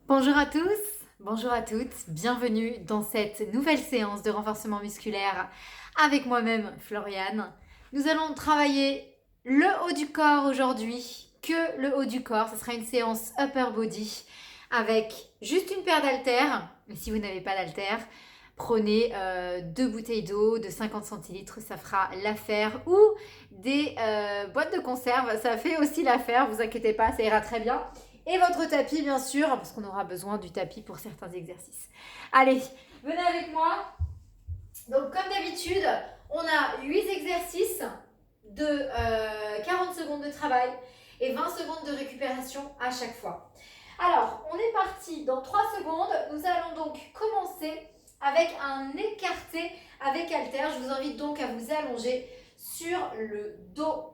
Bonjour à tous, bonjour à toutes, bienvenue dans cette nouvelle séance de renforcement musculaire avec moi-même Floriane. Nous allons travailler le haut du corps aujourd'hui, que le haut du corps, ce sera une séance upper body avec juste une paire d'haltères, mais si vous n'avez pas d'haltères, prenez deux bouteilles d'eau de 50 centilitres, ça fera l'affaire, ou des boîtes de conserve, ça fait aussi l'affaire, vous inquiétez pas, ça ira très bien. Et votre tapis, bien sûr, parce qu'on aura besoin du tapis pour certains exercices. Allez, venez avec moi. Donc, comme d'habitude, on a 8 exercices de 40 secondes de travail et 20 secondes de récupération à chaque fois. Alors, on est parti dans 3 secondes. Nous allons donc commencer avec un écarté avec haltère. Je vous invite donc à vous allonger sur le dos.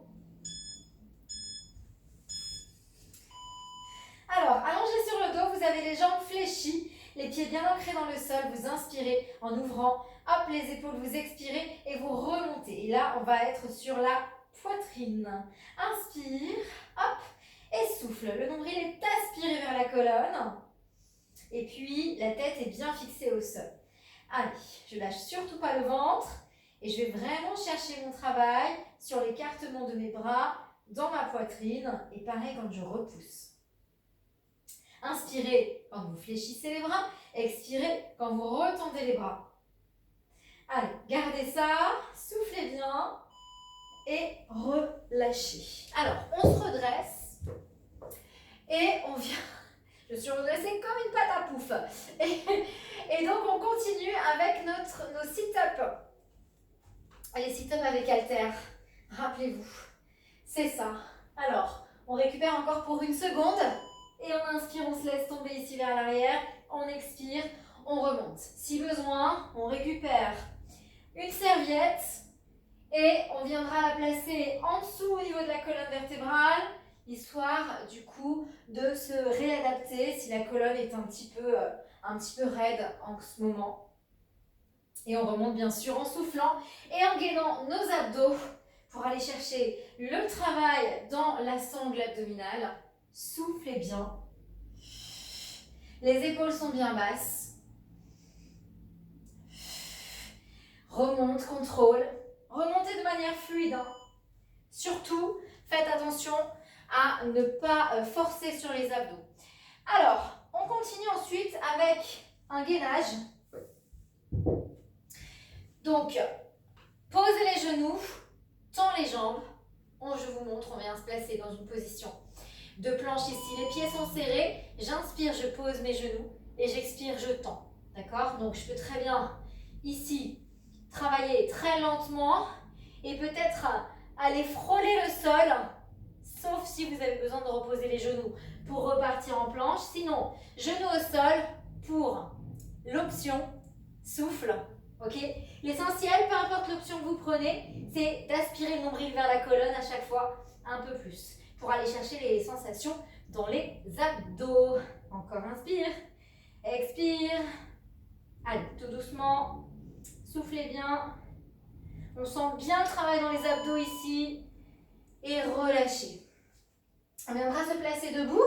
Alors, allongé sur le dos, vous avez les jambes fléchies, les pieds bien ancrés dans le sol. Vous inspirez en ouvrant, hop, les épaules, vous expirez et vous remontez. Et là, on va être sur la poitrine. Inspire, hop, et souffle. Le nombril est aspiré vers la colonne. Et puis, la tête est bien fixée au sol. Allez, je lâche surtout pas le ventre. Et je vais vraiment chercher mon travail sur l'écartement de mes bras dans ma poitrine. Et pareil quand je repousse. Inspirez quand vous fléchissez les bras, expirez quand vous retendez les bras. Allez, gardez ça, soufflez bien et relâchez. Alors, on se redresse et on vient... Je suis redressée comme une pâte à pouf. Et donc, on continue avec nos sit-ups. Les sit-ups avec haltère, rappelez-vous, c'est ça. Alors, on récupère encore pour une seconde. Et on inspire, on se laisse tomber ici vers l'arrière. On expire, on remonte. Si besoin, on récupère une serviette et on viendra la placer en dessous au niveau de la colonne vertébrale, histoire du coup de se réadapter si la colonne est un petit peu raide en ce moment. Et on remonte bien sûr en soufflant et en gainant nos abdos pour aller chercher le travail dans la sangle abdominale. Soufflez bien. Les épaules sont bien basses. Remonte, contrôle. Remontez de manière fluide. Surtout, faites attention à ne pas forcer sur les abdos. Alors, on continue ensuite avec un gainage. Donc, posez les genoux, tend les jambes. Je vous montre, on vient se placer dans une position de planche ici. Les pieds sont serrés. J'inspire, je pose mes genoux et j'expire, je tends. D'accord? Donc, je peux très bien ici travailler très lentement et peut-être aller frôler le sol, sauf si vous avez besoin de reposer les genoux pour repartir en planche. Sinon, genoux au sol pour l'option souffle. Ok? L'essentiel, peu importe l'option que vous prenez, c'est d'aspirer le nombril vers la colonne à chaque fois un peu plus pour aller chercher les sensations dans les abdos. Encore inspire, expire. Allez, tout doucement, soufflez bien. On sent bien le travail dans les abdos ici et relâchez. On viendra se placer debout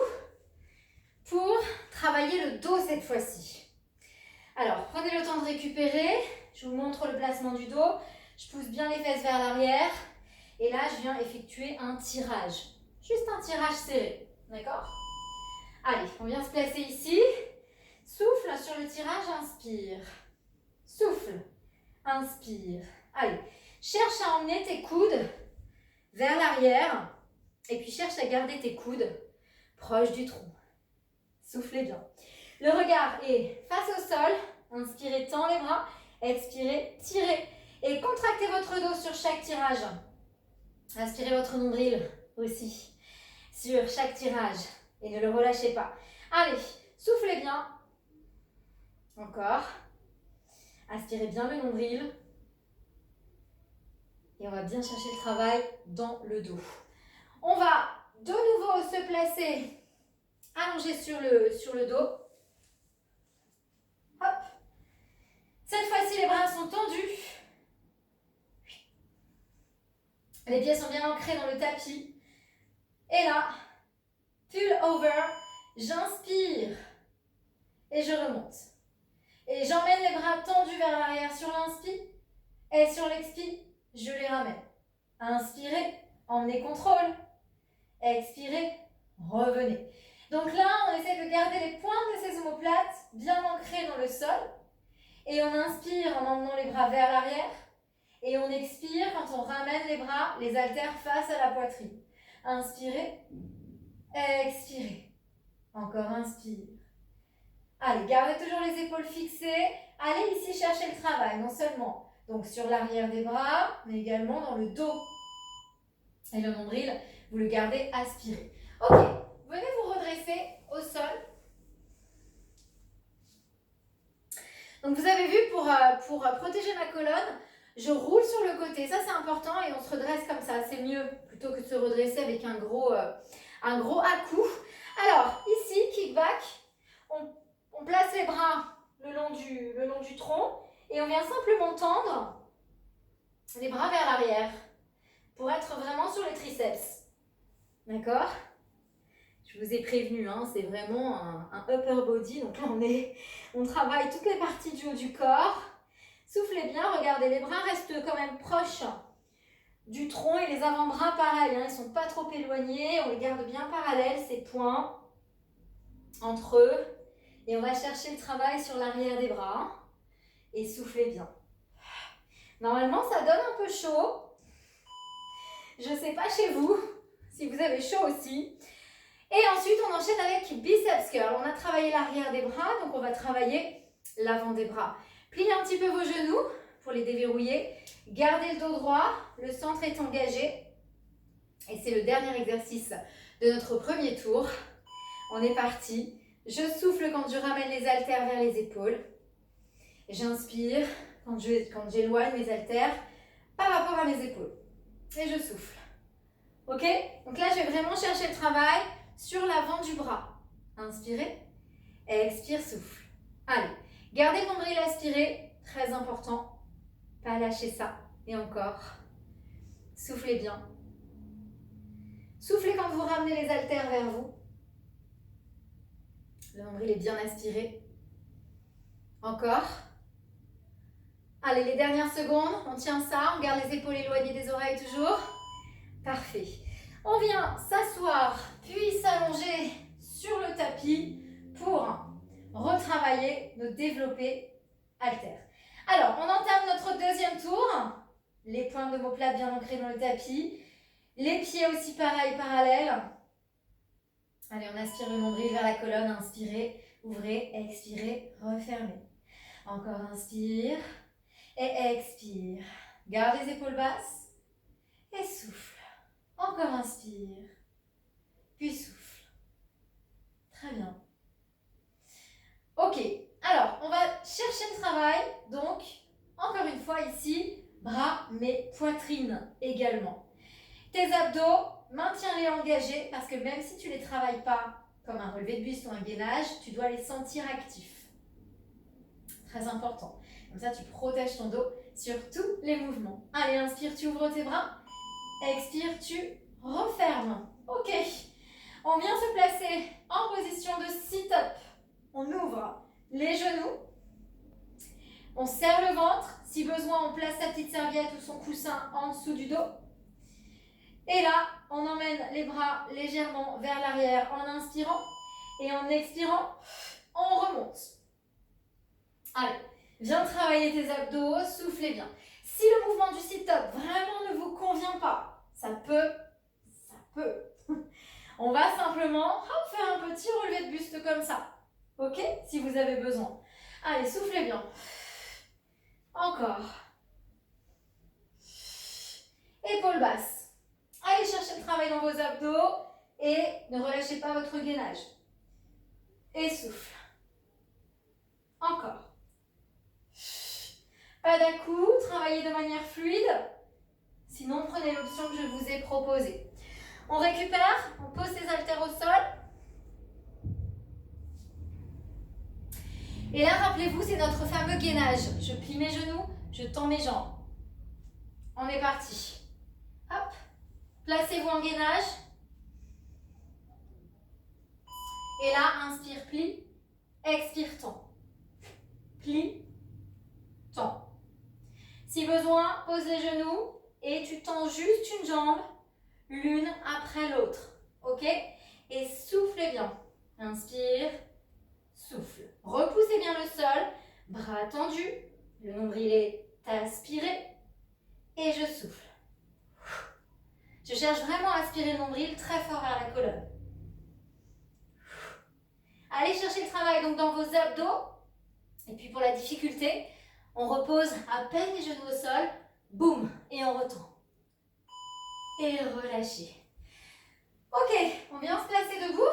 pour travailler le dos cette fois-ci. Alors, prenez le temps de récupérer. Je vous montre le placement du dos. Je pousse bien les fesses vers l'arrière. Et là, je viens effectuer un tirage. Juste un tirage serré. D'accord? Allez, on vient se placer ici. Souffle sur le tirage, inspire. Souffle, inspire. Allez, cherche à emmener tes coudes vers l'arrière. Et puis cherche à garder tes coudes proches du tronc. Soufflez bien. Le regard est face au sol. Inspirez, tend les bras. Expirez, tirez. Et contractez votre dos sur chaque tirage. Inspirez votre nombril aussi sur chaque tirage. Et ne le relâchez pas. Allez, soufflez bien. Encore. Aspirez bien le nombril. Et on va bien chercher le travail dans le dos. On va de nouveau se placer allongé sur le dos. Hop. Cette fois-ci, les bras sont tendus. Les pieds sont bien ancrés dans le tapis. Et là, pull over. J'inspire. et je remonte. Et j'emmène les bras tendus vers l'arrière sur l'inspire et sur l'expire, je les ramène. Inspirez, emmenez contrôle. Expirez, revenez. Donc là, on essaie de garder les pointes de ces omoplates bien ancrées dans le sol. Et on inspire en emmenant les bras vers l'arrière. Et on expire quand on ramène les bras, les haltères face à la poitrine. Inspirez, expirez. Encore inspire. Allez, gardez toujours les épaules fixées. Allez ici chercher le travail, non seulement donc sur l'arrière des bras, mais également dans le dos. Et le nombril, vous le gardez aspiré. Ok, venez vous redresser au sol. Donc vous avez vu, pour protéger ma colonne, je roule sur le côté. Ça c'est important et on se redresse comme ça. C'est mieux plutôt que de se redresser avec un gros à-coup. Alors ici, kickback, on place les bras le long du tronc et on vient simplement tendre les bras vers l'arrière pour être vraiment sur les triceps. D'accord? Je vous ai prévenu, hein, c'est vraiment un upper body. Donc là, on travaille toutes les parties du haut du corps. Soufflez bien, regardez, les bras restent quand même proches du tronc et les avant-bras pareil. Hein, ils ne sont pas trop éloignés. On les garde bien parallèles, ces points entre eux. Et on va chercher le travail sur l'arrière des bras. Et soufflez bien. Normalement, ça donne un peu chaud. Je ne sais pas chez vous si vous avez chaud aussi. Et ensuite, on enchaîne avec biceps curl. On a travaillé l'arrière des bras, donc on va travailler l'avant des bras. Pliez un petit peu vos genoux pour les déverrouiller. Gardez le dos droit, le centre est engagé. Et c'est le dernier exercice de notre premier tour. On est parti. Je souffle quand je ramène les haltères vers les épaules. J'inspire quand j'éloigne mes haltères par rapport à mes épaules. Et je souffle. Ok? Donc là, je vais vraiment chercher le travail sur l'avant du bras. Inspirez. Expire, souffle. Allez, gardez le nombril aspiré. Très important. Pas lâcher ça. Et encore. Soufflez bien. Soufflez quand vous ramenez les haltères vers vous. Le nombril est bien aspiré. Encore. Allez, les dernières secondes, on tient ça, on garde les épaules éloignées des oreilles toujours. Parfait. On vient s'asseoir, puis s'allonger sur le tapis pour retravailler nos développés haltères. Alors, on entame notre deuxième tour. Les pointes d'omoplate bien ancrées dans le tapis. Les pieds aussi pareil, parallèles. Allez, on aspire le nombril vers la colonne. Inspirez, ouvrez, expirez, refermez. Encore inspire et expire. Garde les épaules basses et souffle. Encore inspire, puis souffle. Très bien. Ok, alors on va chercher le travail. Donc, encore une fois ici, bras mais poitrine également. Tes abdos, maintiens-les engagés parce que même si tu ne les travailles pas comme un relevé de buste ou un gainage, tu dois les sentir actifs. Très important. Comme ça, tu protèges ton dos sur tous les mouvements. Allez, inspire, tu ouvres tes bras. Expire, tu refermes. Ok. On vient se placer en position de sit-up. On ouvre les genoux. On serre le ventre. Si besoin, on place sa petite serviette ou son coussin en dessous du dos. Et là, on emmène les bras légèrement vers l'arrière en inspirant. Et en expirant, on remonte. Allez, viens travailler tes abdos, soufflez bien. Si le mouvement du sit-up vraiment ne vous convient pas, ça peut. On va simplement faire un petit relevé de buste comme ça. Ok? Si vous avez besoin. Allez, soufflez bien. Encore. Épaules basses. Allez chercher le travail dans vos abdos et ne relâchez pas votre gainage. Et souffle. Encore. Pas d'à-coups, travaillez de manière fluide. Sinon, prenez l'option que je vous ai proposée. On récupère, on pose ses haltères au sol. Et là, rappelez-vous, c'est notre fameux gainage. Je plie mes genoux, je tends mes jambes. On est parti. Hop. Placez-vous en gainage. Et là, inspire, plie. expire, tends. Plie, tends. Si besoin, pose les genoux et tu tends juste une jambe, l'une après l'autre. Ok? Et soufflez bien. Inspire, souffle. Repoussez bien le sol, bras tendus, le nombril est aspiré et je souffle. Je cherche vraiment à aspirer le nombril très fort vers la colonne. Allez chercher le travail donc dans vos abdos. Et puis pour la difficulté, on repose à peine les genoux au sol. Boum, et on retend. Et relâchez. Ok, on vient se placer debout.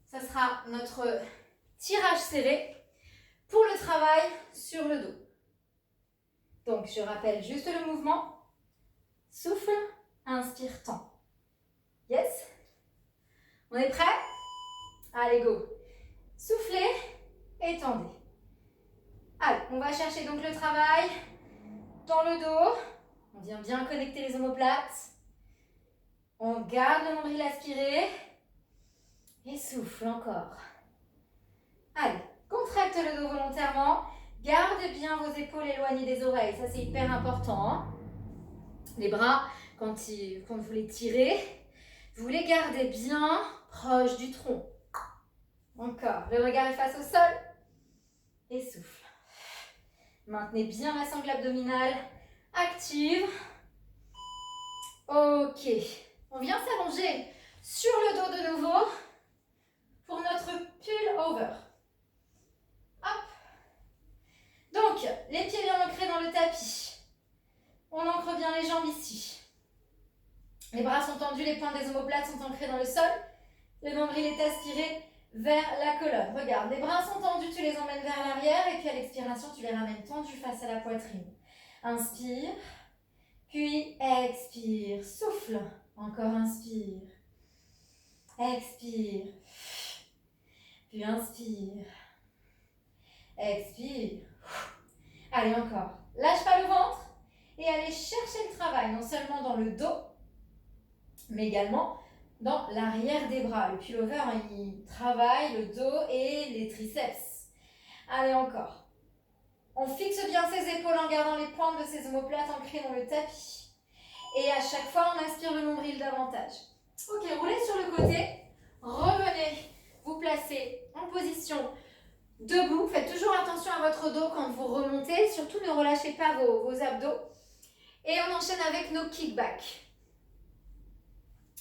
Ça sera notre tirage serré pour le travail sur le dos. Donc, je rappelle juste le mouvement. Souffle, inspire, tend. Yes? On est prêt? Allez, go. Soufflez et tendez. Allez, on va chercher donc le travail dans le dos. On vient bien connecter les omoplates. On garde le nombril aspiré. Et souffle encore. Allez, contracte le dos volontairement. Garde bien vos épaules éloignées des oreilles. Ça, c'est hyper important. Hein. Les bras, quand vous les tirez, vous les gardez bien proches du tronc. Encore. Le regard est face au sol. Et souffle. Maintenez bien la sangle abdominale active. Ok. On vient s'allonger sur le dos de nouveau pour notre pull over. Hop. Donc, les pieds bien ancrés dans le tapis. On ancre bien les jambes ici. Les bras sont tendus, les pointes des omoplates sont ancrées dans le sol. Le nombril est aspiré vers la colonne. Regarde, les bras sont tendus, tu les emmènes vers l'arrière et puis à l'expiration, tu les ramènes tendus face à la poitrine. Inspire, puis expire. Souffle. Encore inspire. Expire. Puis inspire. Expire. Allez, encore. Lâche pas le ventre et allez chercher le travail, non seulement dans le dos, mais également dans l'arrière des bras. Le pullover, il travaille le dos et les triceps. Allez, encore. On fixe bien ses épaules en gardant les pointes de ses omoplates ancrées dans le tapis. Et à chaque fois, on aspire le nombril davantage. Ok, roulez sur le côté. Revenez vous placer en position debout. Faites toujours attention à votre dos quand vous remontez. Surtout, ne relâchez pas vos abdos. Et on enchaîne avec nos kickbacks.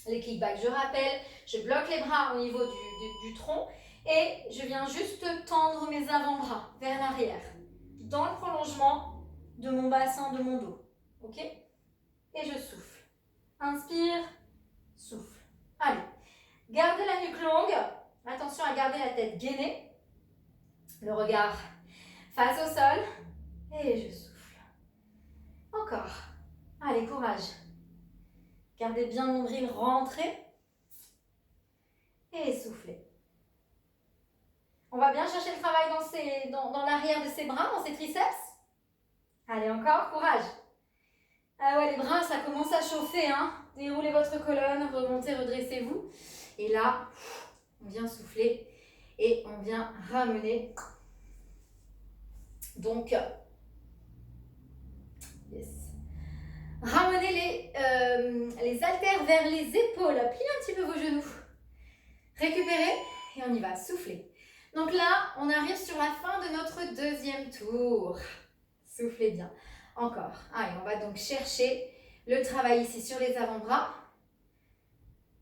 Les kickbacks, je rappelle, je bloque les bras au niveau du tronc et je viens juste tendre mes avant-bras vers l'arrière, dans le prolongement de mon bassin, de mon dos. Ok? Et je souffle. Inspire, souffle. Allez, gardez la nuque longue. Attention à garder la tête gainée. Le regard face au sol. Et je souffle. Encore. Allez, courage. Gardez bien le nombril rentré. Et soufflez. On va bien chercher le travail dans l'arrière de ses bras, dans ses triceps. Allez, encore, courage. Ah ouais, les bras, ça commence à chauffer. Hein. Déroulez votre colonne, remontez, redressez-vous. Et là, on vient souffler et on vient ramener. Donc, yes. Ramenez les haltères vers les épaules. Pliez un petit peu vos genoux. Récupérez et on y va, soufflez. Donc là, on arrive sur la fin de notre deuxième tour. Soufflez bien. Encore. Allez, on va donc chercher le travail ici sur les avant-bras.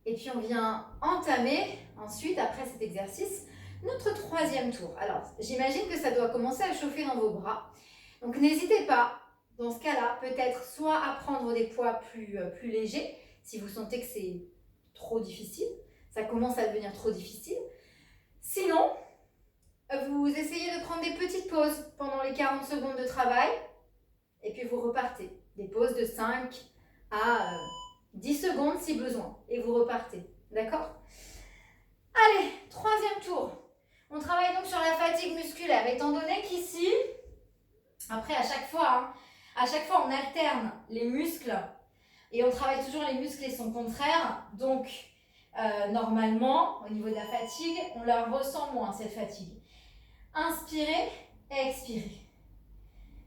Et puis on vient entamer ensuite, après cet exercice, notre troisième tour. Alors, j'imagine que ça doit commencer à chauffer dans vos bras. Donc n'hésitez pas, dans ce cas-là, peut-être soit à prendre des poids plus légers, si vous sentez que c'est trop difficile, ça commence à devenir trop difficile. Sinon, vous essayez de prendre des petites pauses pendant les 40 secondes de travail, et puis vous repartez. Des pauses de 5 à 10 secondes si besoin, et vous repartez. D'accord? Allez, troisième tour. On travaille donc sur la fatigue musculaire, étant donné qu'ici, après à chaque fois on alterne les muscles, et on travaille toujours les muscles et son contraire, donc normalement, au niveau de la fatigue, on la ressent moins, cette fatigue. Inspirez, expirez.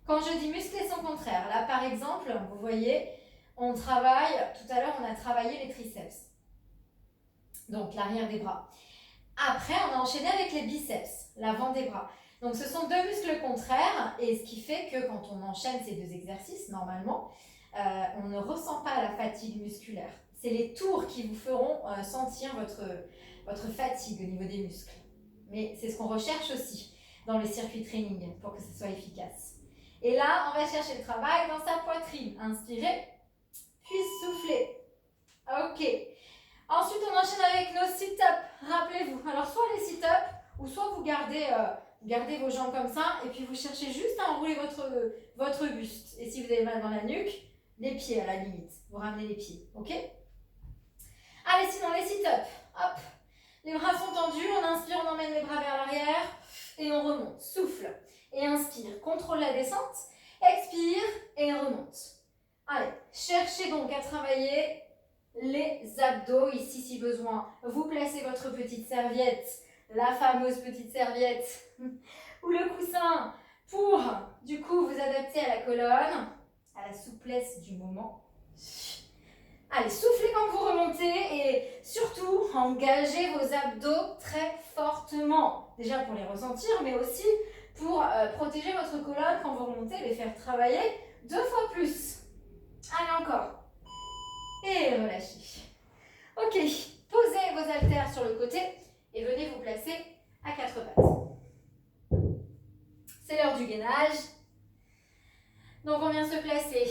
Quand je dis muscler son contraire, là par exemple, vous voyez, on travaille, tout à l'heure on a travaillé les triceps, donc l'arrière des bras. Après, on a enchaîné avec les biceps, l'avant des bras. Donc ce sont deux muscles contraires et ce qui fait que quand on enchaîne ces deux exercices, normalement, on ne ressent pas la fatigue musculaire. C'est les tours qui vous feront sentir votre fatigue au niveau des muscles. Mais c'est ce qu'on recherche aussi dans le circuit training pour que ce soit efficace. Et là, on va chercher le travail dans sa poitrine. Inspirez, puis soufflez. Ok. Ensuite, on enchaîne avec nos sit-ups. Rappelez-vous. Alors, soit les sit-ups, ou soit vous gardez vos jambes comme ça, et puis vous cherchez juste à enrouler votre buste. Et si vous avez mal dans la nuque, les pieds à la limite. Vous ramenez les pieds. Ok? Allez, sinon, les sit-ups. Hop. Les bras sont tendus. On inspire, on emmène les bras vers l'arrière. Et on remonte. Souffle. Et inspire. Contrôle la descente. Expire et remonte. Allez, cherchez donc à travailler les abdos ici si besoin. Vous placez votre petite serviette, la fameuse petite serviette ou le coussin pour du coup vous adapter à la colonne, à la souplesse du moment. Allez, soufflez quand vous remontez et surtout engagez vos abdos très fortement. Déjà pour les ressentir mais aussi pour protéger votre colonne quand vous remontez, les faire travailler 2 fois plus. Allez encore. Et relâchez. Ok, posez vos haltères sur le côté et venez vous placer à 4 pattes. C'est l'heure du gainage. Donc on vient se placer,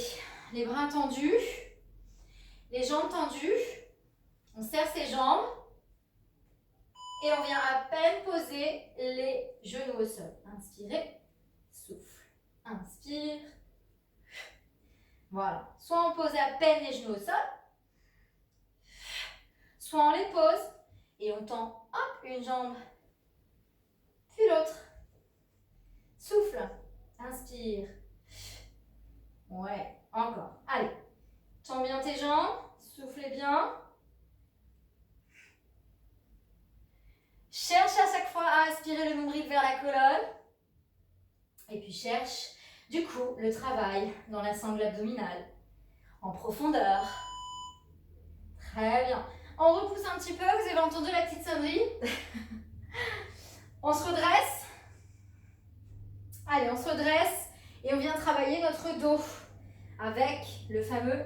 les bras tendus, les jambes tendues. On serre ses jambes et on vient à peine poser les genoux au sol. Inspirez, souffle. Inspire. Voilà. Soit on pose à peine les genoux au sol, soit on les pose et on tend, hop, une jambe, puis l'autre. Souffle. Inspire. Ouais, encore. Allez. Tends bien tes jambes, soufflez bien. Cherche à chaque fois à aspirer le nombril vers la colonne. Et puis cherche, du coup, le travail dans la sangle abdominale. En profondeur. Très bien. On repousse un petit peu, vous avez entendu la petite sonnerie. On se redresse. Allez, on se redresse et on vient travailler notre dos avec le fameux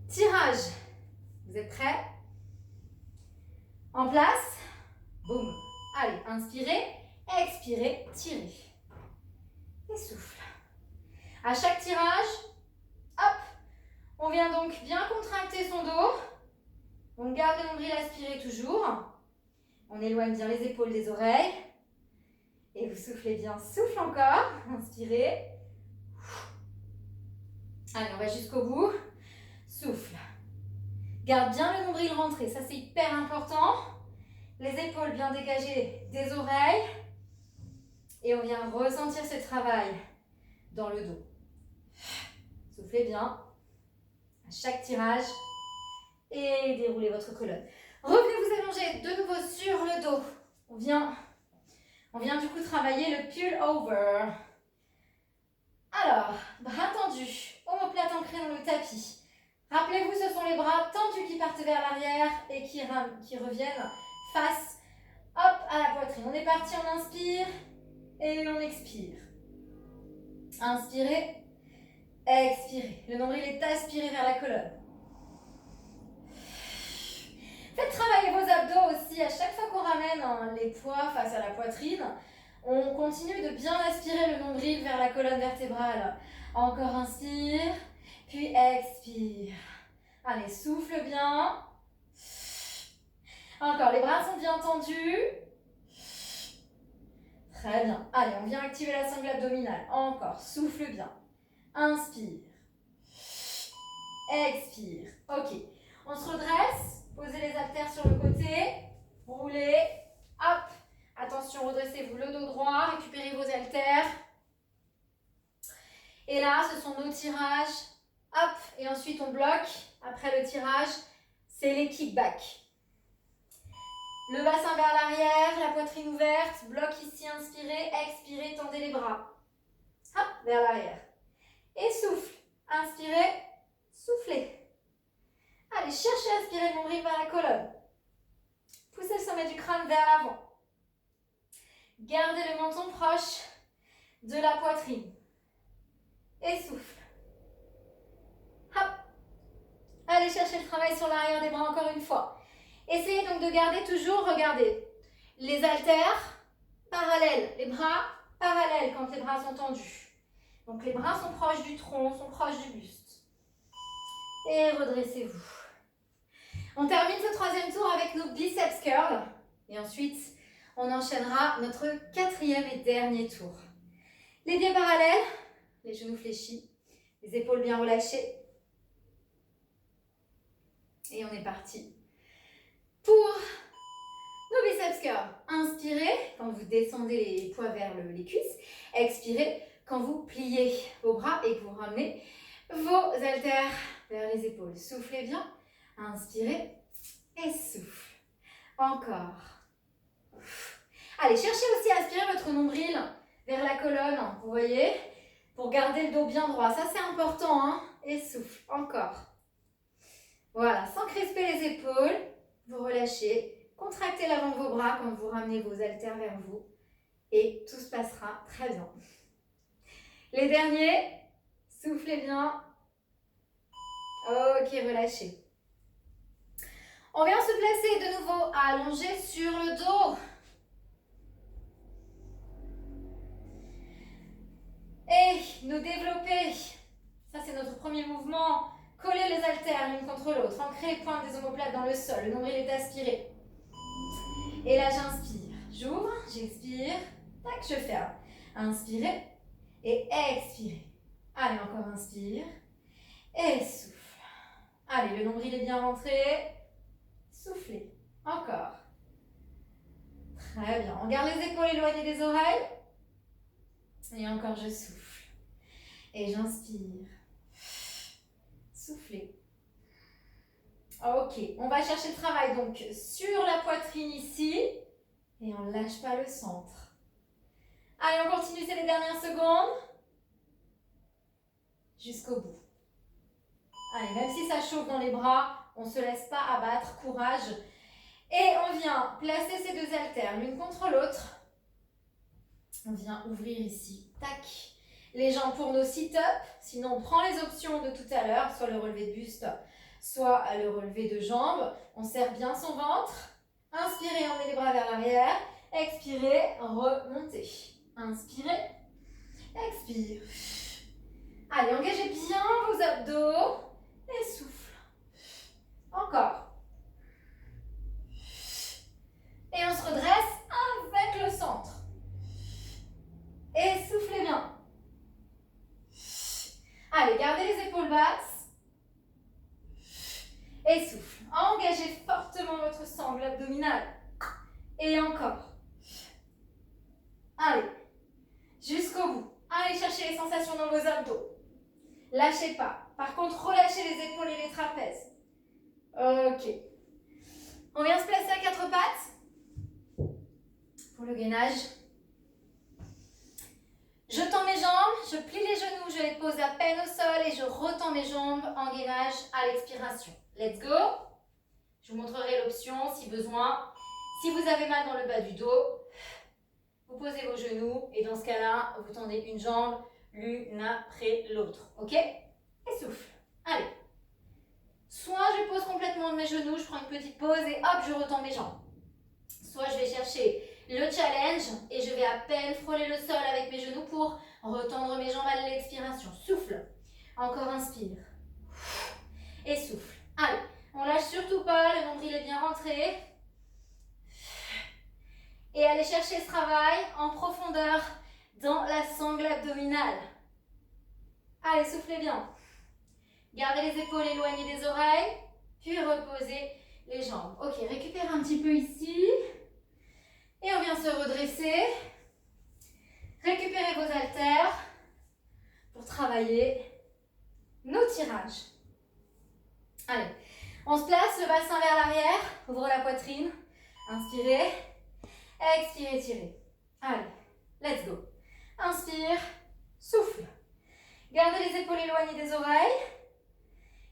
tirage. Vous êtes prêts? En place. Boum. Allez, inspirez, expirez, tirez. Et souffle. À chaque tirage, hop, on vient donc bien contracter son dos. On garde le nombril aspiré toujours. On éloigne bien les épaules des oreilles. Et vous soufflez bien. Souffle encore. Inspirez. Allez, on va jusqu'au bout. Souffle. Garde bien le nombril rentré. Ça, c'est hyper important. Les épaules bien dégagées des oreilles. Et on vient ressentir ce travail dans le dos. Soufflez bien. À chaque tirage. Et déroulez votre colonne. Revenez vous allonger de nouveau sur le dos. On vient du coup travailler le pull over. Alors, bras tendus, omoplate ancrée dans le tapis. Rappelez-vous, ce sont les bras tendus qui partent vers l'arrière et qui reviennent face hop, à la poitrine. On est parti, on inspire et on expire. Inspirez, expirez. Le nombril est aspiré vers la colonne. Faites travailler vos abdos aussi. À chaque fois qu'on ramène les poids face à la poitrine, on continue de bien aspirer le nombril vers la colonne vertébrale. Encore inspire, puis expire. Allez, souffle bien. Encore, les bras sont bien tendus. Très bien. Allez, on vient activer la sangle abdominale. Encore, souffle bien. Inspire. Expire. Ok. On se redresse. Posez les haltères sur le côté. Roulez. Hop. Attention, redressez-vous le dos droit. Récupérez vos haltères. Et là, ce sont nos tirages. Hop. Et ensuite, on bloque. Après le tirage, c'est les kickbacks. Le bassin vers l'arrière, la poitrine ouverte, bloc ici, inspirez, expirez, tendez les bras. Hop, vers l'arrière. Et souffle. Inspirez, soufflez. Allez, cherchez à aspirer le nombril vers la colonne. Poussez le sommet du crâne vers l'avant. Gardez le menton proche de la poitrine. Et souffle. Hop. Allez chercher le travail sur l'arrière des bras encore une fois. Essayez donc de garder toujours, regardez, les haltères parallèles, les bras parallèles quand les bras sont tendus. Donc les bras sont proches du tronc, sont proches du buste. Et redressez-vous. On termine ce troisième tour avec nos biceps curls. Et ensuite, on enchaînera notre quatrième et dernier tour. Les pieds parallèles, les genoux fléchis, les épaules bien relâchées. Et on est parti pour nos biceps curls. Inspirez quand vous descendez les poids vers les cuisses. Expirez quand vous pliez vos bras et que vous ramenez vos haltères vers les épaules. Soufflez bien. Inspirez et souffle. Encore. Allez, cherchez aussi à aspirer votre nombril vers la colonne. Vous voyez, pour garder le dos bien droit. Ça, c'est important. Hein. Et souffle. Encore. Voilà, sans crisper les épaules, vous relâchez, contractez l'avant de vos bras quand vous ramenez vos haltères vers vous et tout se passera très bien. Les derniers, soufflez bien. Ok, relâchez. On vient se placer de nouveau allongé sur le dos. Et nous développer. Ça, c'est notre premier mouvement. Collez les haltères l'une contre l'autre. Ancrez les pointes des omoplates dans le sol. Le nombril est aspiré. Et là, j'inspire. J'ouvre, j'expire. Tac, je ferme. Inspirez et expirez. Allez, encore inspire. Et souffle. Allez, le nombril est bien rentré. Soufflez. Encore. Très bien. On garde les épaules éloignées des oreilles. Et encore, je souffle. Et j'inspire. Soufflez. Ok, on va chercher le travail donc sur la poitrine ici. Et on ne lâche pas le centre. Allez, on continue, c'est les dernières secondes. Jusqu'au bout. Allez, même si ça chauffe dans les bras, on ne se laisse pas abattre, courage. Et on vient placer ces deux haltères l'une contre l'autre. On vient ouvrir ici, tac, les jambes pour nos sit-ups. Sinon, on prend les options de tout à l'heure, soit le relevé de buste, soit le relevé de jambes. On serre bien son ventre. Inspirez, emmenez les bras vers l'arrière. Expirez, remontez. Inspirez, expire. Allez, engagez bien vos abdos et souffle. Encore. Et on se redresse avec le centre. Et soufflez bien. Allez, gardez les épaules basses. Et souffle. Engagez fortement votre sangle abdominale. Et encore. Allez, jusqu'au bout. Allez chercher les sensations dans vos abdos. Lâchez pas. Par contre, relâchez les épaules et les trapèzes. Ok. On vient se placer à quatre pattes. Pour le gainage. Je tends mes jambes, je plie les genoux, je les pose à peine au sol et je retends mes jambes en gainage à l'expiration. Let's go. Je vous montrerai l'option si besoin. Si vous avez mal dans le bas du dos, vous posez vos genoux et dans ce cas-là, vous tendez une jambe l'une après l'autre. Ok? Et souffle. Allez. Soit je pose complètement mes genoux, je prends une petite pause et hop, je retends mes jambes. Soit je vais chercher le challenge et je vais à peine frôler le sol avec mes genoux pour retendre mes jambes à l'expiration. Souffle. Encore inspire. Et souffle. Allez, on lâche surtout pas, le nombril est bien rentré. Et allez chercher ce travail en profondeur dans la sangle abdominale. Allez, soufflez bien. Gardez les épaules éloignées des oreilles, puis reposez les jambes. Ok, récupérez un petit peu ici. Et on vient se redresser. Récupérez vos haltères pour travailler nos tirages. Allez, on se place, le bassin vers l'arrière, ouvre la poitrine. Inspirez. Expirez, étirez. Allez, let's go. Inspire, souffle. Garde les épaules éloignées des oreilles.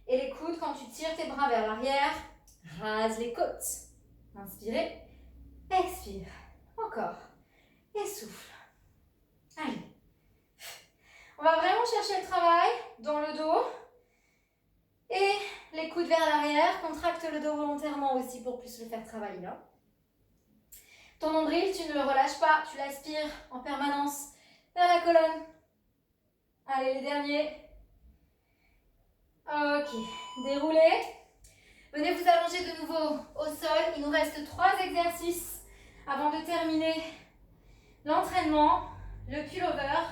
Et les coudes, quand tu tires tes bras vers l'arrière, rase les côtes. Inspirez, expire. Encore. Et souffle. Allez. On va vraiment chercher le travail dans le dos. Et les coudes vers l'arrière. Contracte le dos volontairement aussi pour plus le faire travailler. Hein. Ton nombril, tu ne le relâches pas. Tu l'aspires en permanence vers la colonne. Allez, les derniers. Ok. Déroulez. Venez vous allonger de nouveau au sol. Il nous reste 3 exercices avant de terminer l'entraînement, le pullover,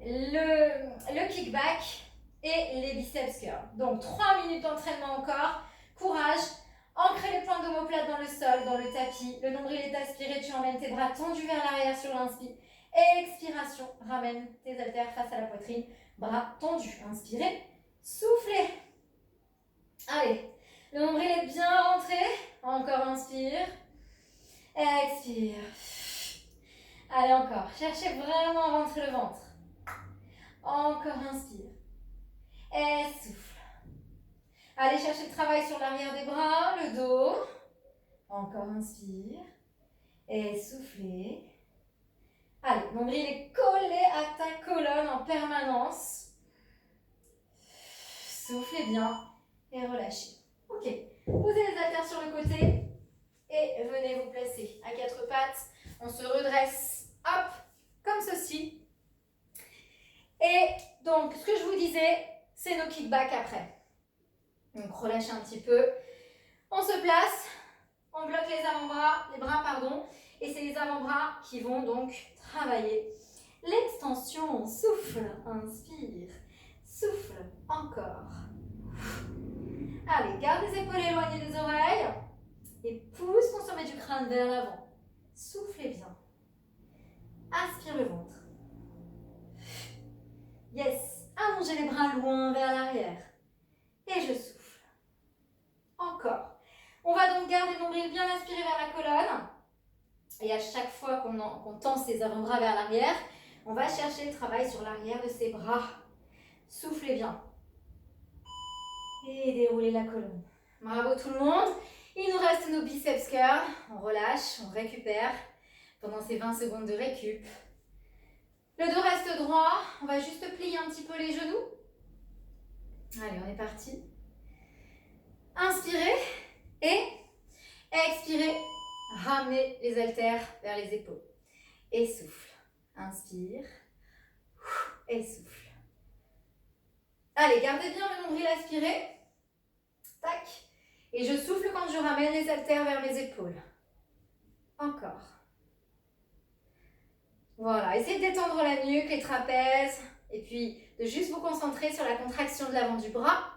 le kickback et les biceps curls. Donc 3 minutes d'entraînement encore. Courage. Ancrez les pointes d'omoplate dans le sol, dans le tapis. Le nombril est aspiré. Tu emmènes tes bras tendus vers l'arrière sur l'inspire. Expiration. Ramène tes haltères face à la poitrine. Bras tendus. Inspirez. Soufflez. Allez. Le nombril est bien rentré. Encore inspire. Expire. Allez, encore. Cherchez vraiment à rentrer le ventre. Encore inspire. Et souffle. Allez chercher le travail sur l'arrière des bras, le dos. Encore inspire. Et soufflez. Allez, nombril est collé à ta colonne en permanence. Soufflez bien et relâchez. Ok. Posez les haltères sur le côté et venez vous placer à 4 pattes. On se redresse, hop, comme ceci. Et donc, ce que je vous disais, c'est nos kickbacks après. Donc, relâchez un petit peu. On se place, on bloque les avant-bras, les bras, pardon. Et c'est les avant-bras qui vont donc travailler l'extension. Souffle, inspire, souffle, encore. Allez, garde les épaules éloignées des oreilles. Et pousse ton sommet du crâne vers l'avant. Soufflez bien. Aspire le ventre. Yes. Allongez les bras loin vers l'arrière. Et je souffle. Encore. On va donc garder le nombril bien aspiré vers la colonne. Et à chaque fois qu'on tend ses avant-bras vers l'arrière, on va chercher le travail sur l'arrière de ses bras. Soufflez bien. Et déroulez la colonne. Bravo tout le monde. Il nous reste nos biceps curls. On relâche, on récupère pendant ces 20 secondes de récup. Le dos reste droit. On va juste plier un petit peu les genoux. Allez, on est parti. Inspirez et expirez. Ramenez les haltères vers les épaules. Et souffle. Inspire. Et souffle. Allez, gardez bien le nombril aspiré. Tac. Et je souffle quand je ramène les haltères vers mes épaules. Encore. Voilà, essayez de détendre la nuque, les trapèzes. Et puis, de juste vous concentrer sur la contraction de l'avant du bras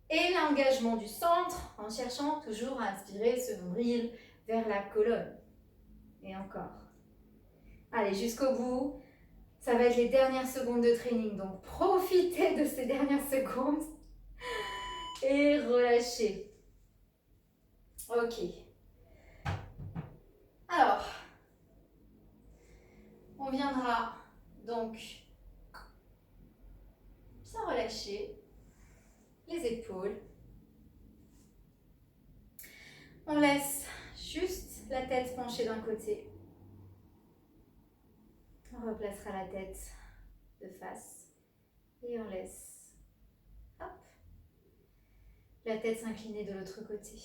et l'engagement du centre en cherchant toujours à inspirer ce nombril vers la colonne. Et encore. Allez, jusqu'au bout. Ça va être les dernières secondes de training. Donc, profitez de ces dernières secondes. Et relâchez. Ok. Alors, on viendra donc bien relâcher les épaules. On laisse juste la tête penchée d'un côté. On replacera la tête de face et on laisse hop, la tête s'incliner de l'autre côté.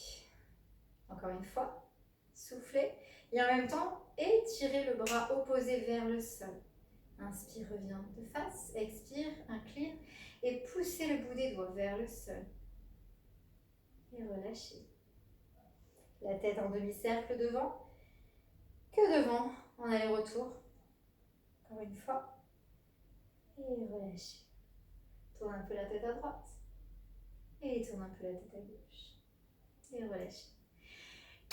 Encore une fois, soufflez et en même temps, étirez le bras opposé vers le sol. Inspire, reviens de face, expire, incline et poussez le bout des doigts vers le sol. Et relâchez. La tête en demi-cercle devant, que devant, en aller-retour. Encore une fois. Et relâchez. Tourne un peu la tête à droite. Et tourne un peu la tête à gauche. Et relâchez.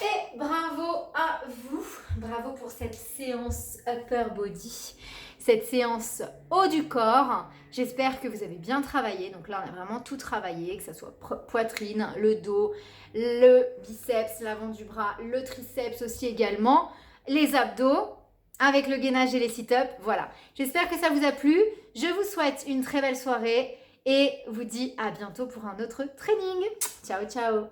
Et bravo à vous, bravo pour cette séance upper body, cette séance haut du corps. J'espère que vous avez bien travaillé. Donc là, on a vraiment tout travaillé, que ce soit poitrine, le dos, le biceps, l'avant du bras, le triceps aussi également, les abdos avec le gainage et les sit-ups. Voilà, j'espère que ça vous a plu. Je vous souhaite une très belle soirée et vous dis à bientôt pour un autre training. Ciao, ciao!